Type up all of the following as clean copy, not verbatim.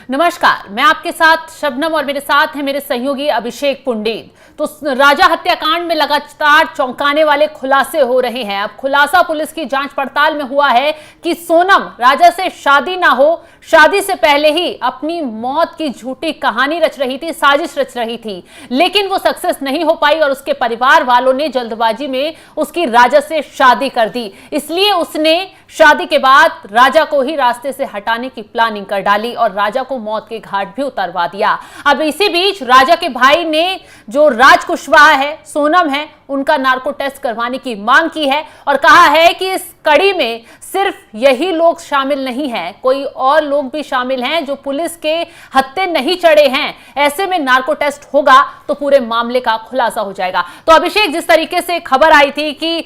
नमस्कार, मैं आपके साथ शबनम और मेरे साथ हैं मेरे सहयोगी अभिषेक पुंडीर। तो राजा हत्याकांड में लगातार चौंकाने वाले खुलासे हो रहे हैं। अब खुलासा पुलिस की जांच पड़ताल में हुआ है कि सोनम राजा से शादी ना हो, शादी से पहले ही अपनी मौत की झूठी कहानी रच रही थी, साजिश रच रही थी, लेकिन वो सक्सेस नहीं हो पाई और उसके परिवार वालों ने जल्दबाजी में उसकी राजा से शादी कर दी। इसलिए उसने शादी के बाद राजा को ही रास्ते से हटाने की प्लानिंग कर डाली और राजा को मौत के घाट भी उतरवा दिया। अब इसी बीच राजा के भाई ने, जो राज कुशवाहा है, सोनम है, उनका नार्को टेस्ट करवाने की मांग की है और कहा है कि इस कड़ी में सिर्फ यही लोग शामिल नहीं हैं, कोई और लोग भी शामिल हैं जो पुलिस के हत्थे नहीं चढ़े हैं। ऐसे में नार्को टेस्ट होगा तो पूरे मामले का खुलासा हो जाएगा। तो अभिषेक, जिस तरीके से खबर आई थी कि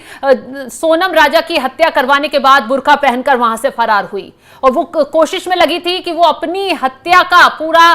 सोनम राजा की हत्या करवाने के बाद बुर्का पहनकर वहां से फरार हुई और वो कोशिश में लगी थी कि वो अपनी हत्या का पूरा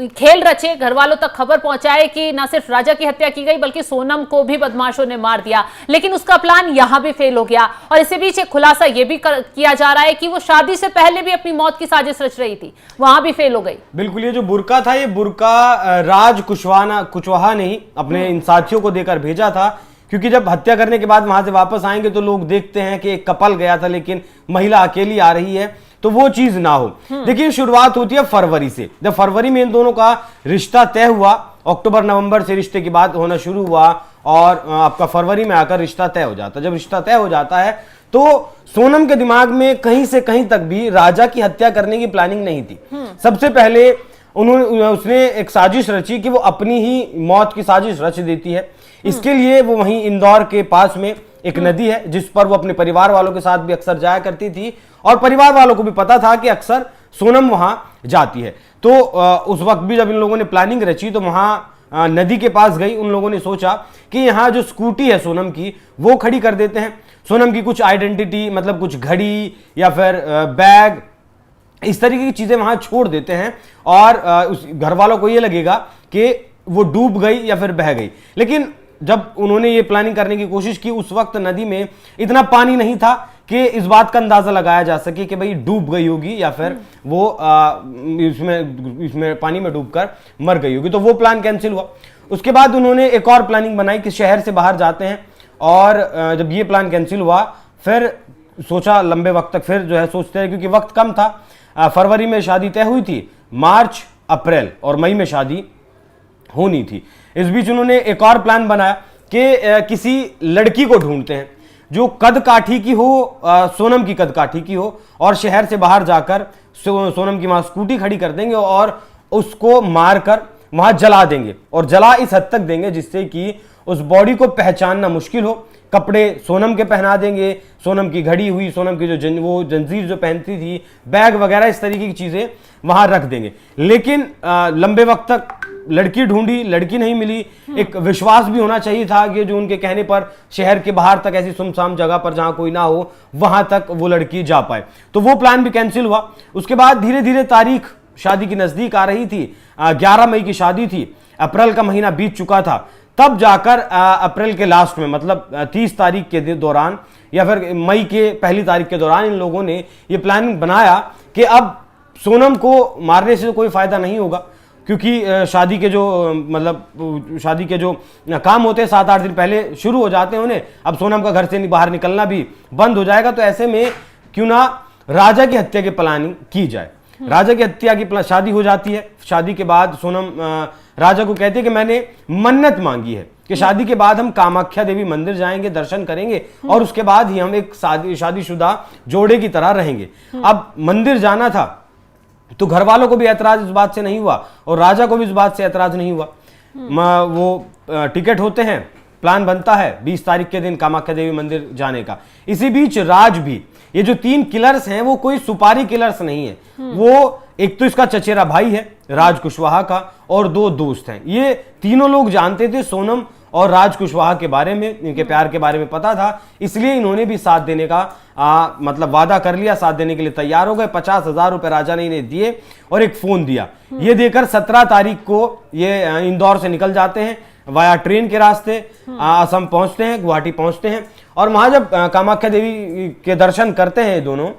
खेल रचे, घर वालों तक खबर पहुंचाए कि न सिर्फ राजा की हत्या की गई बल्कि सोनम को भी बदमाशों ने मार दिया, लेकिन उसका प्लान यहां भी फेल हो गया। और इसी बीच एक खुलासा यह भी किया जा रहा है कि वो शादी से पहले भी अपनी मौत की साजिश रच रही थी, वहां भी फेल हो गई। बिल्कुल, ये जो बुर्का था, ये बुर्का राज कुशवाहा ने ही अपने इन साथियों को देकर भेजा था, क्योंकि जब हत्या करने के बाद वहां से वापस आएंगे तो लोग देखते हैं कि एक कपल गया था लेकिन महिला अकेली आ रही है, तो वो चीज ना हो। देखिए, शुरुआत होती है फरवरी से। जब फरवरी में इन दोनों का रिश्ता तय हुआ, अक्टूबर नवंबर से रिश्ते की बात होना शुरू हुआ और आपका फरवरी में आकर रिश्ता तय हो जाता है। जब रिश्ता तय हो जाता है तो सोनम के दिमाग में कहीं से कहीं तक भी राजा की हत्या करने की प्लानिंग नहीं थी। सबसे पहले उसने एक साजिश रची कि वो अपनी ही मौत की साजिश रच देती है। इसके लिए वो वहीं इंदौर के पास में एक नदी है जिस पर वो अपने परिवार वालों के साथ भी अक्सर जाया करती थी और परिवार वालों को भी पता था कि अक्सर सोनम वहां जाती है। तो उस वक्त भी जब इन लोगों ने प्लानिंग रची तो वहां नदी के पास गई। उन लोगों ने सोचा कि यहाँ जो स्कूटी है सोनम की वो खड़ी कर देते हैं, सोनम की कुछ आइडेंटिटी, मतलब कुछ घड़ी या फिर बैग, इस तरीके की चीजें वहां छोड़ देते हैं और उस घर वालों को ये लगेगा कि वो डूब गई या फिर बह गई। लेकिन जब उन्होंने ये प्लानिंग करने की कोशिश की, उस वक्त नदी में इतना पानी नहीं था कि इस बात का अंदाजा लगाया जा सके कि भाई डूब गई होगी या फिर वो इसमें पानी में डूबकर मर गई होगी। तो वो प्लान कैंसिल हुआ। उसके बाद उन्होंने एक और प्लानिंग बनाई कि शहर से बाहर जाते हैं और जब ये प्लान कैंसिल हुआ फिर सोचा लंबे वक्त तक फिर जो है सोचते हैं, क्योंकि वक्त कम था। फरवरी में शादी तय हुई थी, मार्च, अप्रैल और मई में शादी होनी थी। इस बीच उन्होंने एक और प्लान बनाया कि किसी लड़की को ढूंढते हैं जो कद काठी की हो, सोनम की कद काठी की हो, और शहर से बाहर जाकर सोनम की वहां स्कूटी खड़ी कर देंगे और उसको मारकर वहां जला देंगे और जला इस हद तक देंगे जिससे कि उस बॉडी को पहचानना मुश्किल हो। कपड़े सोनम के पहना देंगे, सोनम की घड़ी हुई, सोनम की जो वो जंजीर जो पहनती थी, बैग वगैरह, इस तरीके की चीजें वहां रख देंगे। लेकिन लंबे वक्त तक लड़की ढूंढी, लड़की नहीं मिली। एक विश्वास भी होना चाहिए था कि जो उनके कहने पर शहर के बाहर तक, ऐसी सुनसान जगह पर जहां कोई ना हो, वहां तक वो लड़की जा पाए। तो वो प्लान भी कैंसिल हुआ। उसके बाद धीरे धीरे तारीख शादी की नजदीक आ रही थी। 11 मई की शादी थी, अप्रैल का महीना बीत चुका था। तब जाकर अप्रैल के लास्ट में, मतलब 30 तारीख के दौरान या फिर मई के पहली तारीख के दौरान इन लोगों ने ये प्लानिंग बनाया कि अब सोनम को मारने से कोई फायदा नहीं होगा, क्योंकि शादी के जो काम होते हैं 7-8 दिन पहले शुरू हो जाते हैं उन्हें। अब सोनम का घर से बाहर निकलना भी बंद हो जाएगा, तो ऐसे में क्यों ना राजा की हत्या की प्लानिंग की जाए। राजा की हत्या की शादी हो जाती है। शादी के बाद सोनम राजा को कहती है कि मैंने मन्नत मांगी है कि शादी के बाद हम कामाख्या देवी मंदिर जाएंगे, दर्शन करेंगे और उसके बाद ही हम एक शादीशुदा जोड़े की तरह रहेंगे। अब मंदिर जाना था तो घर वालों को भी ऐतराज इस बात से नहीं हुआ और राजा को भी इस बात से ऐतराज नहीं हुआ। वो टिकट होते हैं, प्लान बनता है 20 तारीख के दिन कामाख्या देवी मंदिर जाने का। इसी बीच राज भी, ये जो 3 किलर्स हैं वो कोई सुपारी किलर्स नहीं है। वो एक तो इसका चचेरा भाई है राज कुशवाहा का और 2 दोस्त हैं। ये तीनों लोग जानते थे सोनम और राज कुशवाहा के बारे में, इनके प्यार के बारे में पता था, इसलिए इन्होंने भी साथ देने का मतलब वादा कर लिया, साथ देने के लिए तैयार हो गए। 50,000 रुपए राजा ने इन्हें दिए और एक फोन दिया। ये देकर 17 तारीख को ये इंदौर से निकल जाते हैं वाया ट्रेन के रास्ते, असम पहुंचते हैं, गुवाहाटी पहुंचते हैं और वहां जब कामाख्या देवी के दर्शन करते हैं दोनों,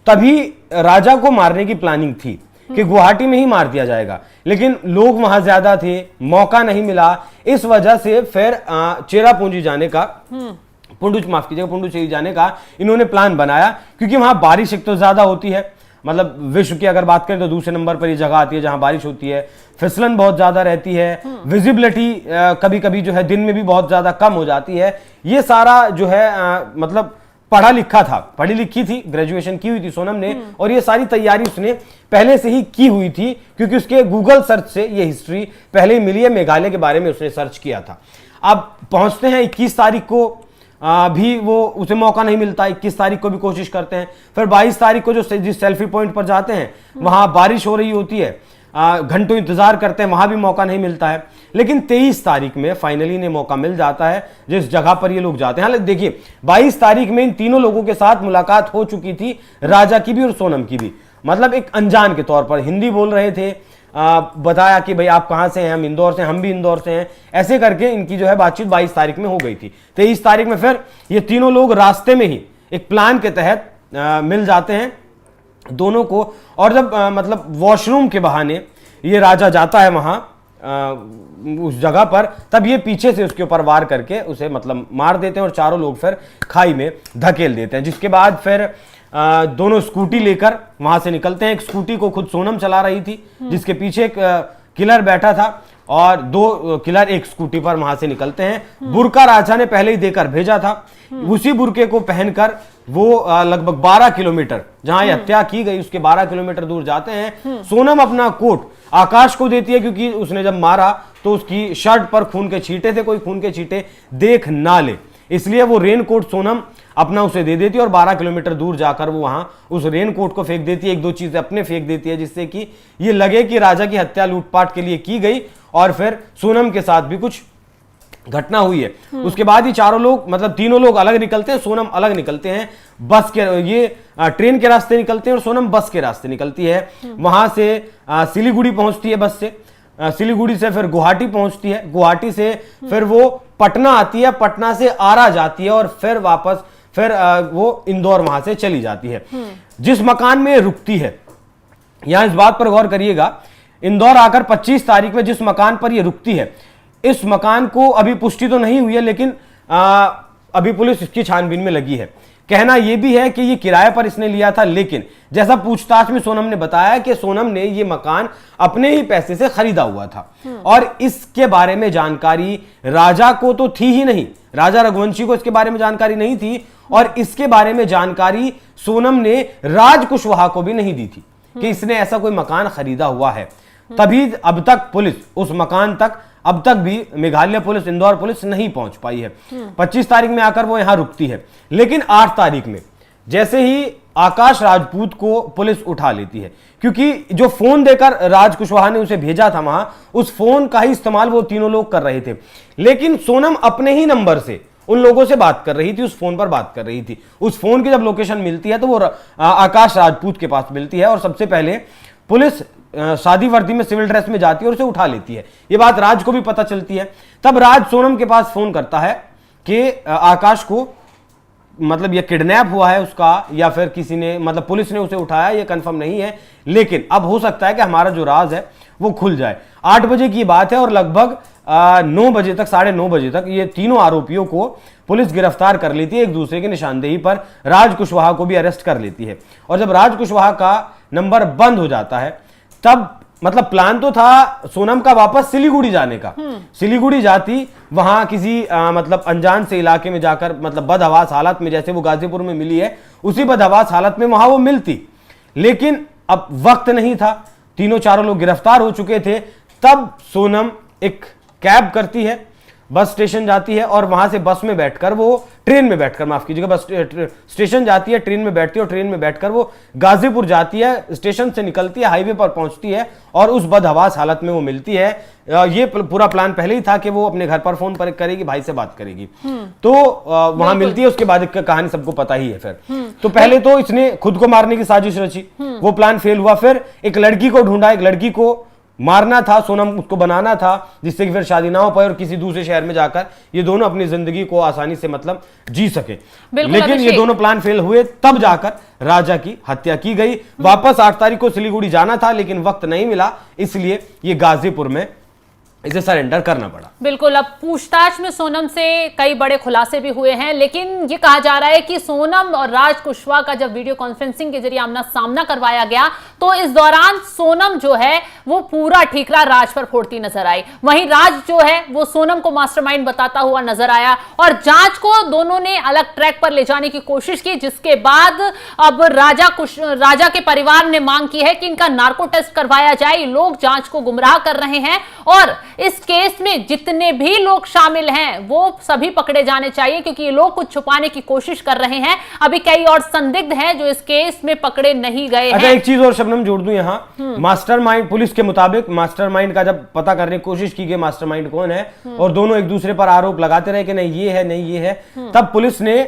तभी राजा को मारने की प्लानिंग थी। कि गुवाहाटी में ही मार दिया जाएगा, लेकिन लोग वहां ज्यादा थे, मौका नहीं मिला, इस वजह से फिर चेरापूंजी जाने का, पुंडुचेरी जाने का इन्होंने प्लान बनाया, क्योंकि वहां बारिश एक तो ज्यादा होती है, मतलब विश्व की अगर बात करें तो दूसरे नंबर पर ये जगह आती है जहां बारिश होती है, फिसलन बहुत ज्यादा रहती है, विजिबिलिटी कभी कभी जो है दिन में भी बहुत ज्यादा कम हो जाती है। ये सारा जो है मतलब पढ़ा लिखा था, पढ़ी लिखी थी, ग्रेजुएशन की हुई थी सोनम ने, और ये सारी तैयारी उसने पहले से ही की हुई थी, क्योंकि उसके गूगल सर्च से ये हिस्ट्री पहले ही मिली है, मेघालय के बारे में उसने सर्च किया था। अब पहुंचते हैं 21 तारीख को, भी वो उसे मौका नहीं मिलता, 21 तारीख को भी कोशिश करते हैं, फिर 22 तारीख को जो जिस सेल्फी पॉइंट पर जाते हैं वहां बारिश हो रही होती है, घंटों इंतजार करते हैं, वहां भी मौका नहीं मिलता है, लेकिन 23 तारीख में फाइनली इन्हें मौका मिल जाता है जिस जगह पर ये लोग जाते हैं। हालांकि देखिए 22 तारीख में इन तीनों लोगों के साथ मुलाकात हो चुकी थी, राजा की भी और सोनम की भी, मतलब एक अनजान के तौर पर हिंदी बोल रहे थे, बताया कि भाई आप कहां से हैं, हम इंदौर से, हम भी इंदौर से हैं, ऐसे करके इनकी जो है बातचीत 22 तारीख में हो गई थी। 23 तारीख में फिर ये तीनों लोग रास्ते में ही एक प्लान के तहत मिल जाते हैं दोनों को, और जब मतलब वॉशरूम के बहाने ये राजा जाता है वहां उस जगह पर, तब ये पीछे से उसके ऊपर वार करके उसे मतलब मार देते हैं और चारों लोग फिर खाई में धकेल देते हैं। जिसके बाद फिर दोनों स्कूटी लेकर वहां से निकलते हैं। एक स्कूटी को खुद सोनम चला रही थी, जिसके पीछे एक किलर बैठा था, और 2 किलर एक स्कूटी पर वहां से निकलते हैं। बुरका राजा ने पहले ही देकर भेजा था, उसी बुरके को पहनकर वो लगभग 12 किलोमीटर जहां हत्या की गई उसके 12 किलोमीटर दूर जाते हैं। सोनम अपना कोट आकाश को देती है, क्योंकि उसने जब मारा तो उसकी शर्ट पर खून के छींटे थे, कोई खून के छींटे देख ना ले, इसलिए वो रेन कोट सोनम अपना उसे दे देती है, और 12 किलोमीटर दूर जाकर वो वहां उस रेन कोट को फेंक देती है, 1-2 चीजें अपने फेंक देती है, जिससे कि ये लगे कि राजा की हत्या लूटपाट के लिए की गई, और फिर सोनम के साथ भी कुछ घटना हुई है। उसके बाद ही चारों लोग मतलब तीनों लोग अलग निकलते हैं, सोनम अलग निकलते हैं, बस के ये ट्रेन के रास्ते निकलते हैं और सोनम बस के रास्ते निकलती है। वहां से सिलीगुड़ी पहुंचती है बस से, सिलीगुड़ी से फिर गुवाहाटी पहुंचती है, गुवाहाटी से फिर वो पटना आती है, पटना से आरा जाती है, और फिर वापस फिर वो इंदौर वहां से चली जाती है। जिस मकान में रुकती है, यहां इस बात पर गौर करिएगा, इंदौर आकर 25 तारीख में जिस मकान पर ये रुकती है, इस मकान को अभी पुष्टि तो नहीं हुई है, लेकिन अभी पुलिस इसकी छानबीन में लगी है। कहना यह भी है कि ये किराए पर इसने लिया था, लेकिन जैसा पूछताछ में सोनम ने बताया कि सोनम ने ये मकान अपने ही पैसे से खरीदा हुआ था, और इसके बारे में जानकारी राजा को तो थी ही नहीं, राजा रघुवंशी को इसके बारे में जानकारी नहीं थी, और इसके बारे में जानकारी सोनम ने राज कुशवाहा को भी नहीं दी थी कि इसने ऐसा कोई मकान खरीदा हुआ है। तभी अब तक पुलिस उस मकान तक अब तक भी मेघालय पुलिस, इंदौर पुलिस नहीं पहुंच पाई है। 25 तारीख में आकर वो यहां रुकती है, लेकिन 8 तारीख में जैसे ही आकाश राजपूत को पुलिस उठा लेती है, क्योंकि जो फोन देकर राज कुशवाहा ने उसे भेजा था वहां, उस फोन का ही इस्तेमाल वो तीनों लोग कर रहे थे, लेकिन सोनम अपने ही नंबर से उन लोगों से बात कर रही थी, उस फोन पर बात कर रही थी। उस फोन की जब लोकेशन मिलती है तो वो आकाश राजपूत के पास मिलती है, और सबसे पहले पुलिस शादी वर्दी में सिविल ड्रेस में जाती है और उसे उठा लेती है। ये बात राज को भी पता चलती है। तब राज सोनम के पास फोन करता है कि आकाश को मतलब ये किडनैप हुआ है उसका, या फिर किसी ने मतलब पुलिस ने उसे उठाया, ये कंफर्म नहीं है, लेकिन अब हो सकता है कि हमारा जो राज है वो खुल जाए। 8 बजे की बात है, और लगभग 9 बजे तक, 9:30 बजे तक ये तीनों आरोपियों को पुलिस गिरफ्तार कर लेती है। एक दूसरे की निशानदेही पर राज कुशवाहा को भी अरेस्ट कर लेती है, और जब राज कुशवाहा का नंबर बंद हो जाता है, तब मतलब प्लान तो था सोनम का वापस सिलीगुड़ी जाने का। सिलीगुड़ी जाती, वहां किसी मतलब अनजान से इलाके में जाकर, मतलब बदहवास हालत में, जैसे वो गाजीपुर में मिली है उसी बदहवास हालत में वहां वो मिलती, लेकिन अब वक्त नहीं था, तीनों चारों लोग गिरफ्तार हो चुके थे। तब सोनम एक कैब करती है, बस स्टेशन जाती है, और वहां से बस में बैठकर वो ट्रेन में बैठकर, माफ कीजिएगा, बस स्टेशन जाती है, ट्रेन में बैठती है, और ट्रेन में बैठकर वो गाजीपुर जाती है, स्टेशन से निकलती है, हाईवे पर पहुंचती है, और उस बदहवास हालत में वो मिलती है। ये पूरा प्लान पहले ही था कि वो अपने घर पर फोन पर करेगी, भाई से बात करेगी, तो वहां मिलती है। उसके बाद कहानी सबको पता ही है। फिर तो पहले तो इसने खुद को मारने की साजिश रची, वो प्लान फेल हुआ, फिर एक लड़की को ढूंढा, एक लड़की को मारना था, सोनम उसको बनाना था जिससे कि फिर शादी ना हो पाए और किसी दूसरे शहर में जाकर ये दोनों अपनी जिंदगी को आसानी से मतलब जी सके। लेकिन ये दोनों प्लान फेल हुए, तब जाकर राजा की हत्या की गई। वापस 8 तारीख को सिलीगुड़ी जाना था लेकिन वक्त नहीं मिला, इसलिए ये गाजीपुर में इसे सरेंडर करना पड़ा। बिल्कुल। अब पूछताछ में सोनम से कई बड़े खुलासे भी हुए हैं, लेकिन ये कहा जा रहा है कि सोनम और राज कुशवाहा का जब वीडियो कॉन्फ्रेंसिंग के जरिए आमना सामना करवाया गया तो इस दौरान सोनम जो है वो पूरा ठीकरा राज पर फोड़ती नजर आई, वहीं राज जो है वो सोनम को मास्टरमाइंड बताता हुआ नजर आया और जांच को दोनों ने अलग ट्रैक पर ले जाने की कोशिश की, जिसके बाद अब राजा के परिवार ने मांग की है कि इनका नार्को टेस्ट करवाया जाए। लोग जांच को गुमराह कर रहे हैं और इस केस में जितने भी लोग शामिल हैं वो सभी पकड़े जाने चाहिए, क्योंकि ये लोग कुछ छुपाने की कोशिश कर रहे हैं। अभी कई और संदिग्ध हैं जो इस केस में पकड़े नहीं गए हैं। अच्छा, एक चीज और शबनम जोड़ दूं यहाँ, मास्टरमाइंड पुलिस के मुताबिक मास्टरमाइंड का जब पता करने की कोशिश की गई मास्टरमाइंड कौन है और दोनों एक दूसरे पर आरोप लगाते रहे कि नहीं ये है नहीं ये है, तब पुलिस ने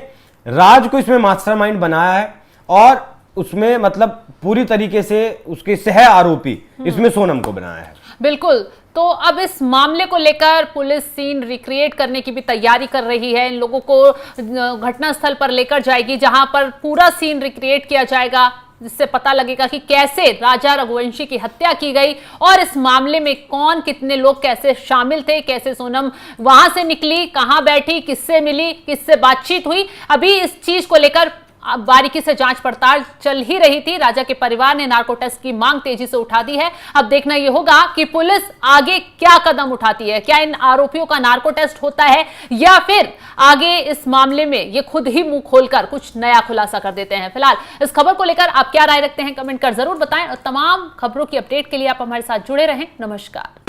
राज को इसमें मास्टरमाइंड बनाया है और उसमें मतलब पूरी तरीके से उसके सह आरोपी इसमें सोनम को बनाया है। बिल्कुल। तो अब इस मामले को लेकर पुलिस सीन रिक्रिएट करने की भी तैयारी कर रही है। इन लोगों को घटनास्थल पर लेकर जाएगी जहां पर पूरा सीन रिक्रिएट किया जाएगा, जिससे पता लगेगा कि कैसे राजा रघुवंशी की हत्या की गई और इस मामले में कौन कितने लोग कैसे शामिल थे, कैसे सोनम वहां से निकली, कहां बैठी, किससे मिली, किससे बातचीत हुई। अभी इस चीज को लेकर अब बारीकी से जांच पड़ताल चल ही रही थी। राजा के परिवार ने नार्को टेस्ट की मांग तेजी से उठा दी है। अब देखना यह होगा कि पुलिस आगे क्या कदम उठाती है, क्या इन आरोपियों का नार्को टेस्ट होता है या फिर आगे इस मामले में ये खुद ही मुंह खोलकर कुछ नया खुलासा कर देते हैं। फिलहाल इस खबर को लेकर आप क्या राय रखते हैं कमेंट कर जरूर बताएं और तमाम खबरों की अपडेट के लिए आप हमारे साथ जुड़े रहें। नमस्कार।